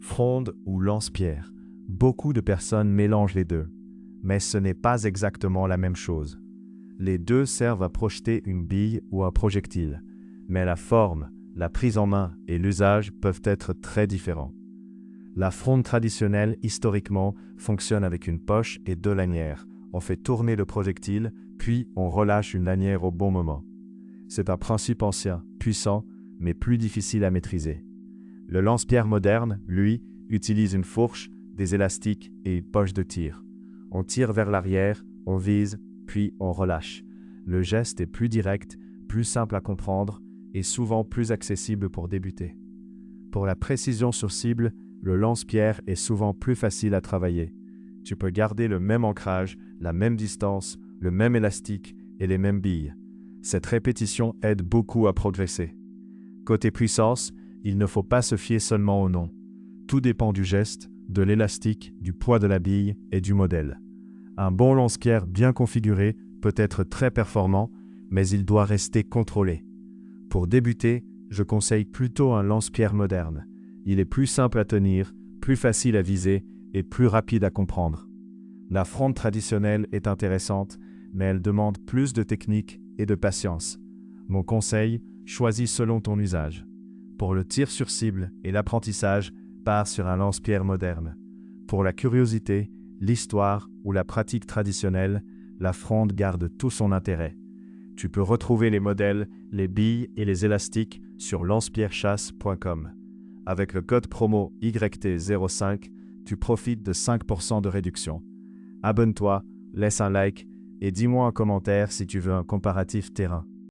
Fronde ou lance-pierre. Beaucoup de personnes mélangent les deux, mais ce n'est pas exactement la même chose. Les deux servent à projeter une bille ou un projectile, mais la forme, la prise en main et l'usage peuvent être très différents. La fronde traditionnelle, historiquement, fonctionne avec une poche et deux lanières. On fait tourner le projectile, puis on relâche une lanière au bon moment. C'est un principe ancien, puissant, mais plus difficile à maîtriser. Le lance-pierre moderne, lui, utilise une fourche, des élastiques et une poche de tir. On tire vers l'arrière, on vise, puis on relâche. Le geste est plus direct, plus simple à comprendre et souvent plus accessible pour débuter. Pour la précision sur cible, le lance-pierre est souvent plus facile à travailler. Tu peux garder le même ancrage, la même distance, le même élastique et les mêmes billes. Cette répétition aide beaucoup à progresser. Côté puissance, il ne faut pas se fier seulement au nom. Tout dépend du geste, de l'élastique, du poids de la bille et du modèle. Un bon lance-pierre bien configuré peut être très performant, mais il doit rester contrôlé. Pour débuter, je conseille plutôt un lance-pierre moderne. Il est plus simple à tenir, plus facile à viser et plus rapide à comprendre. La fronde traditionnelle est intéressante, mais elle demande plus de technique et de patience. Mon conseil, choisis selon ton usage. Pour le tir sur cible et l'apprentissage, pars sur un lance-pierre moderne. Pour la curiosité, l'histoire ou la pratique traditionnelle, la fronde garde tout son intérêt. Tu peux retrouver les modèles, les billes et les élastiques sur lancepierrechasse.com. Avec le code promo YT05, tu profites de 5% de réduction. Abonne-toi, laisse un like et dis-moi en commentaire si tu veux un comparatif terrain.